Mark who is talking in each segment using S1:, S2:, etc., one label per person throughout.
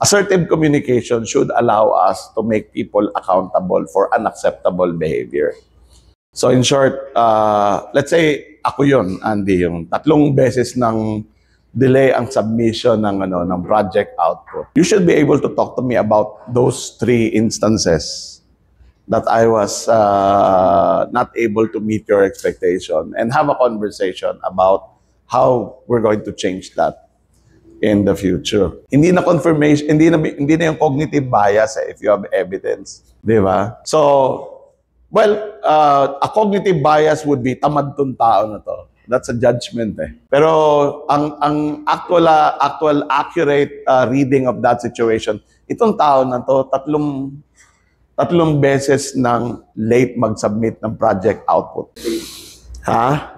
S1: Assertive communication should allow us to make people accountable for unacceptable behavior. So in short, let's say ako yun, Andy, yung 3 beses ng delay ang submission ng project output. You should be able to talk to me about those 3 instances that I was not able to meet your expectation and have a conversation about how we're going to change that in the future. Hindi na confirmation, hindi na yung cognitive bias if you have evidence, di ba? So, well, a cognitive bias would be tamad tong tao na to. That's a judgment eh. Pero ang actual accurate reading of that situation, itong tao na to, tatlong beses ng late mag-submit ng project output. Ha?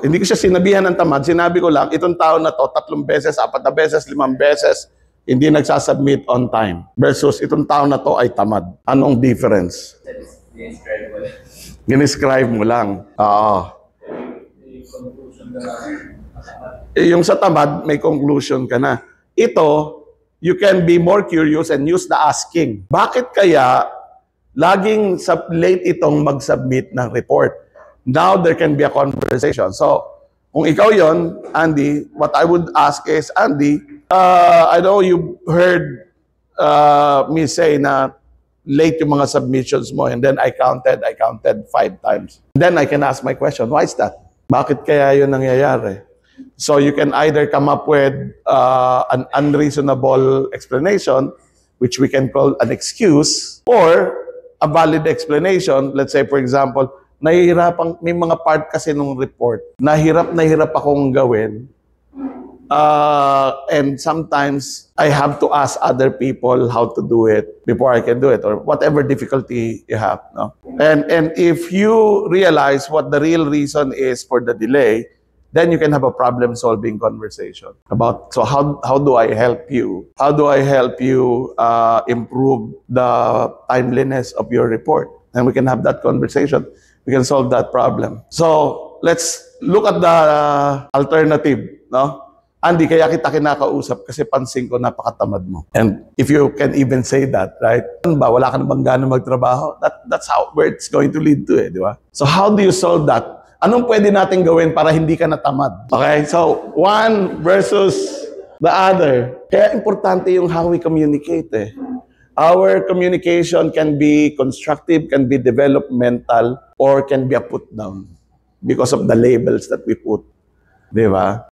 S1: Hindi ko siya sinabihan ng tamad. Sinabi ko lang, itong tao na to, 3 beses, 4 na beses, 5 beses, hindi nagsasubmit on time. Versus itong tao na to ay tamad. Anong difference? Ginescribe mo lang. Yung sa tamad, may conclusion ka na. Ito, you can be more curious and use the asking. Bakit kaya laging late itong mag-submit ng report? Now there can be a conversation. So, kung ikaw yon, Andy, what I would ask is, Andy, I know you heard me say na late yung mga submissions mo, and then I counted 5 times. Then I can ask my question, why is that? Bakit kaya yun nangyayari? So you can either come up with an unreasonable explanation, which we can call an excuse, or a valid explanation. Let's say, for example, may mga part kasi nung report, nahirap akong gawin. And sometimes I have to ask other people how to do it before I can do it, or whatever difficulty you have. No? And if you realize what the real reason is for the delay, then you can have a problem-solving conversation about, so how do I help you? How do I help you improve the timeliness of your report? And we can have that conversation. We can solve that problem. So let's look at the alternative, no? Andy, kaya kita kinakausap kasi pansin ko napakatamad mo. And if you can even say that, right? Wala ka na bang gana magtrabaho? That's where it's going to lead to, di ba? So how do you solve that? Anong pwede natin gawin para hindi ka natamad? Okay? So, one versus the other. Kaya importante yung how we communicate eh. Our communication can be constructive, can be developmental, or can be a put down because of the labels that we put. Di ba?